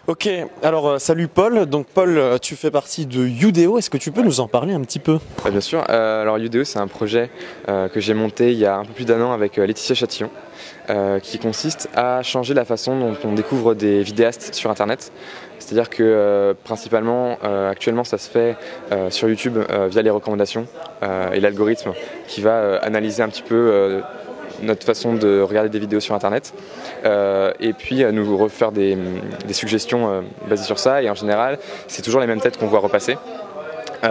Ok, alors salut Paul. Donc Paul, tu fais partie de Youdéo. Est-ce que tu peux nous en parler un petit peu? Bien sûr. Alors Youdéo, c'est un projet que j'ai monté il y a un peu plus d'1 an avec Laetitia Chatillon, qui consiste à changer la façon dont on découvre des vidéastes sur Internet. C'est-à-dire que principalement, actuellement, ça se fait sur YouTube via les recommandations et l'algorithme qui va analyser un petit peu notre façon de regarder des vidéos sur Internet et puis nous refaire des suggestions basées sur ça. Et en général, c'est toujours les mêmes têtes qu'on voit repasser. Nous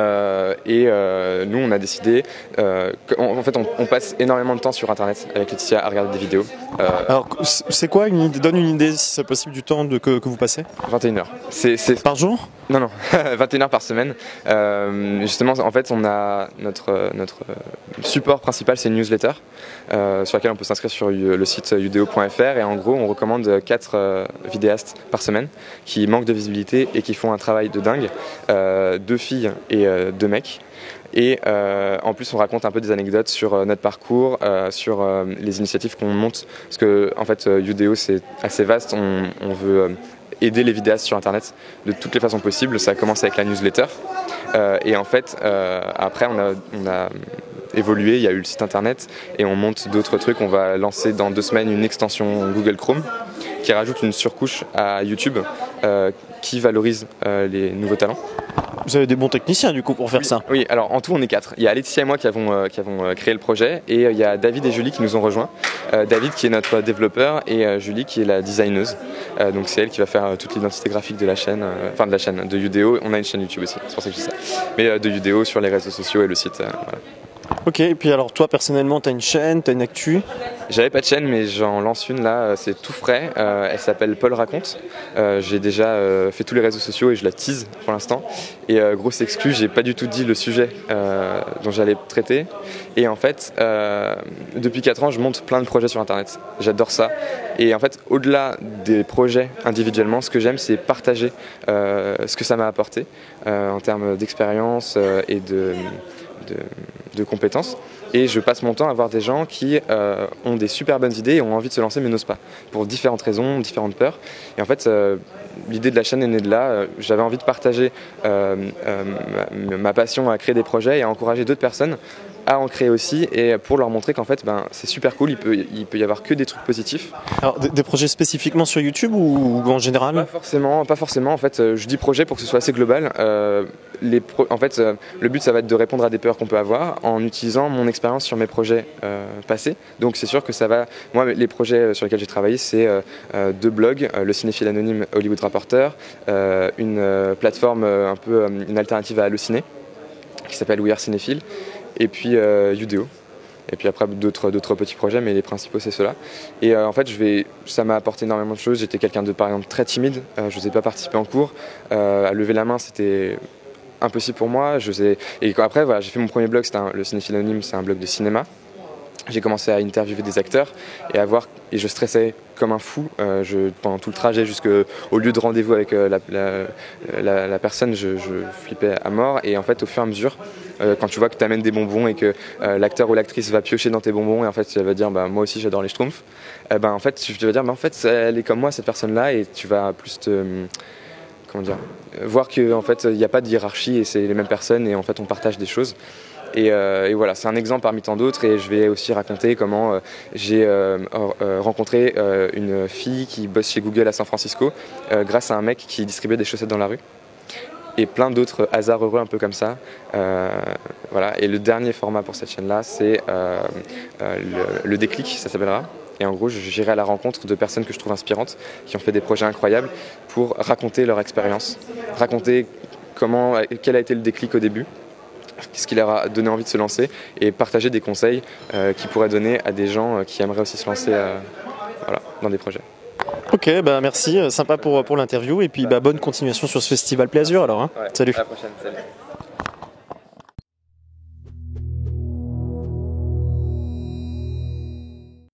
on a décidé en fait on passe énormément de temps sur Internet avec Laetitia à regarder des vidéos. Alors c'est quoi une idée? Donne une idée si c'est possible du temps que vous passez. 21 heures. C'est par jour? Non 21 heures par semaine. Justement en fait on a notre support principal, c'est une newsletter sur laquelle on peut s'inscrire sur le site youdéo.fr, et en gros on recommande 4 vidéastes par semaine qui manquent de visibilité et qui font un travail de dingue, 2 filles et 2 mecs. Et en plus on raconte un peu des anecdotes sur notre parcours, sur les initiatives qu'on monte, parce que en fait Youdéo c'est assez vaste, on veut aider les vidéastes sur Internet de toutes les façons possibles. Ça a commencé avec la newsletter et en fait après on a évolué, il y a eu le site internet et on monte d'autres trucs. On va lancer dans 2 semaines une extension Google Chrome qui rajoute une surcouche à YouTube qui valorise les nouveaux talents. Vous avez des bons techniciens du coup pour faire ça. Oui, alors en tout on est 4. Il y a Laetitia et moi qui avons créé le projet, et il y a David et Julie qui nous ont rejoints. David qui est notre développeur et Julie qui est la designeuse. Donc c'est elle qui va faire toute l'identité graphique de la chaîne, enfin de la chaîne de Youdéo. On a une chaîne YouTube aussi, c'est pour ça que je dis ça. Mais de Youdéo sur les réseaux sociaux et le site. Voilà. Ok, et puis alors toi personnellement t'as une chaîne, t'as une actu? J'avais pas de chaîne mais j'en lance une là, c'est tout frais, elle s'appelle Paul Raconte. J'ai déjà fait tous les réseaux sociaux et je la tease pour l'instant. Et grosse exclue, j'ai pas du tout dit le sujet dont j'allais traiter. Et en fait, depuis 4 ans je monte plein de projets sur Internet, j'adore ça. Et en fait au-delà des projets individuellement, ce que j'aime c'est partager ce que ça m'a apporté en termes d'expérience et de compétences. Et je passe mon temps à voir des gens qui ont des super bonnes idées et ont envie de se lancer mais n'osent pas, pour différentes raisons, différentes peurs. Et en fait l'idée de la chaîne est née de là. J'avais envie de partager ma passion à créer des projets et à encourager d'autres personnes à en créer aussi, et pour leur montrer qu'en fait c'est super cool, il peut y avoir que des trucs positifs. Alors des projets spécifiquement sur YouTube ou en général? Pas forcément en fait, je dis projet pour que ce soit assez global. En fait le but ça va être de répondre à des peurs qu'on peut avoir en utilisant mon expérience sur mes projets passés. Donc c'est sûr que ça va, moi les projets sur lesquels j'ai travaillé c'est 2 blogs, le cinéphile anonyme Hollywood Reporter, une plateforme un peu une alternative à Allociné qui s'appelle We Are Cinéphile, et puis Youdéo. Et puis après d'autres petits projets, mais les principaux c'est ceux-là. Et en fait ça m'a apporté énormément de choses. J'étais quelqu'un de par exemple très timide, je n'osais pas participer en cours, à lever la main c'était impossible pour moi. Et après voilà, j'ai fait mon premier blog, le cinéphile anonyme, c'est un blog de cinéma. J'ai commencé à interviewer des acteurs et je stressais comme un fou pendant tout le trajet jusqu'au lieu de rendez-vous avec la personne, je flippais à mort. Et en fait au fur et à mesure, quand tu vois que tu amènes des bonbons et que l'acteur ou l'actrice va piocher dans tes bonbons et en fait elle va dire moi aussi j'adore les schtroumpfs, en fait tu vas dire en fait elle est comme moi cette personne là, et tu vas plus voir que en fait il n'y a pas de hiérarchie et c'est les mêmes personnes et en fait on partage des choses. Et voilà, c'est un exemple parmi tant d'autres, et je vais aussi raconter comment j'ai rencontré une fille qui bosse chez Google à San Francisco grâce à un mec qui distribuait des chaussettes dans la rue, et plein d'autres hasards heureux un peu comme ça. Voilà. Et le dernier format pour cette chaîne là c'est le déclic, ça s'appellera. Et en gros j'irai à la rencontre de personnes que je trouve inspirantes, qui ont fait des projets incroyables, pour raconter leur expérience, raconter quel a été le déclic au début, qu'est-ce qui leur a donné envie de se lancer, et partager des conseils qu'ils pourraient donner à des gens qui aimeraient aussi se lancer dans des projets. Ok, merci, sympa pour l'interview, et puis bonne continuation sur ce festival Play Azur alors. Hein. Ouais, salut. À la prochaine, salut.